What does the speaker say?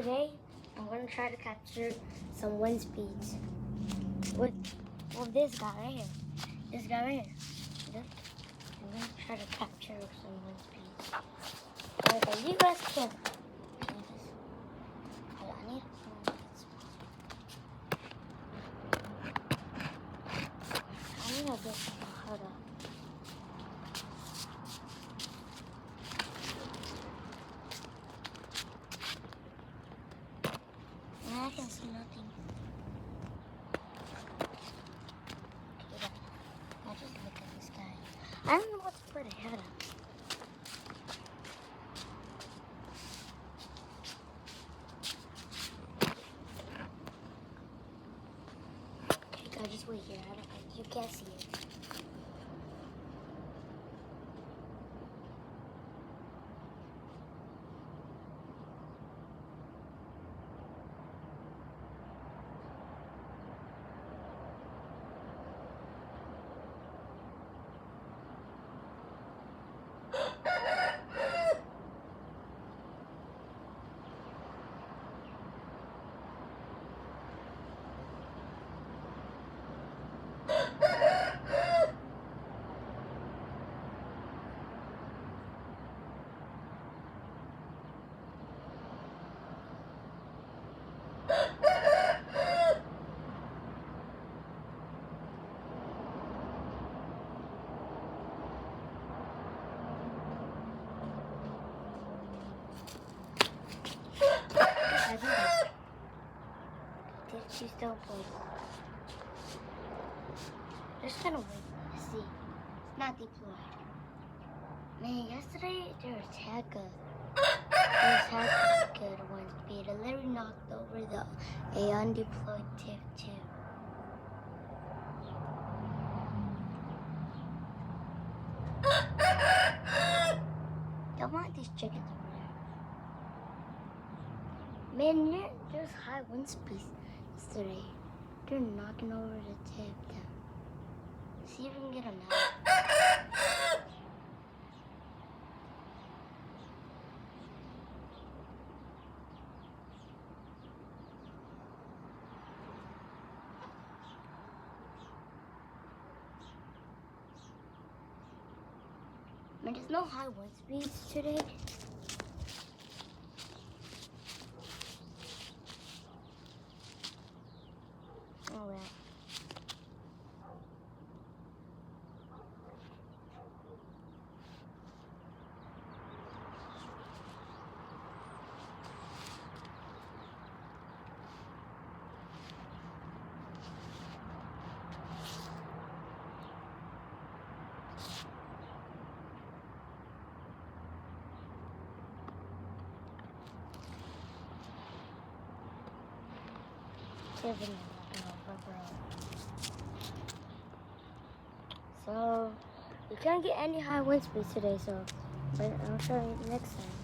Today, I'm going to try to capture some wind speeds with this guy right here. This guy right here. I'm going to try to capture some wind speeds. Okay, you guys can. Hold on, I need a bit. Hold on. I can see nothing. Okay, I'll just look at this guy. I don't know what to put ahead of. Okay, guys, just wait here. You can't see it. She's still playing. Just gonna wait to see. It's not deployed. Man, yesterday there was heck good. There was heck good wind speed. It literally knocked over a undeployed TIF 2. Don't want these chickens over there. Man, there's high wind speeds yesterday. They're knocking over the TIF down. See if we can get them out. Man, there's no high wind speeds today. Oh well. So, you can't get any high wind speeds today, so I'll show you next time.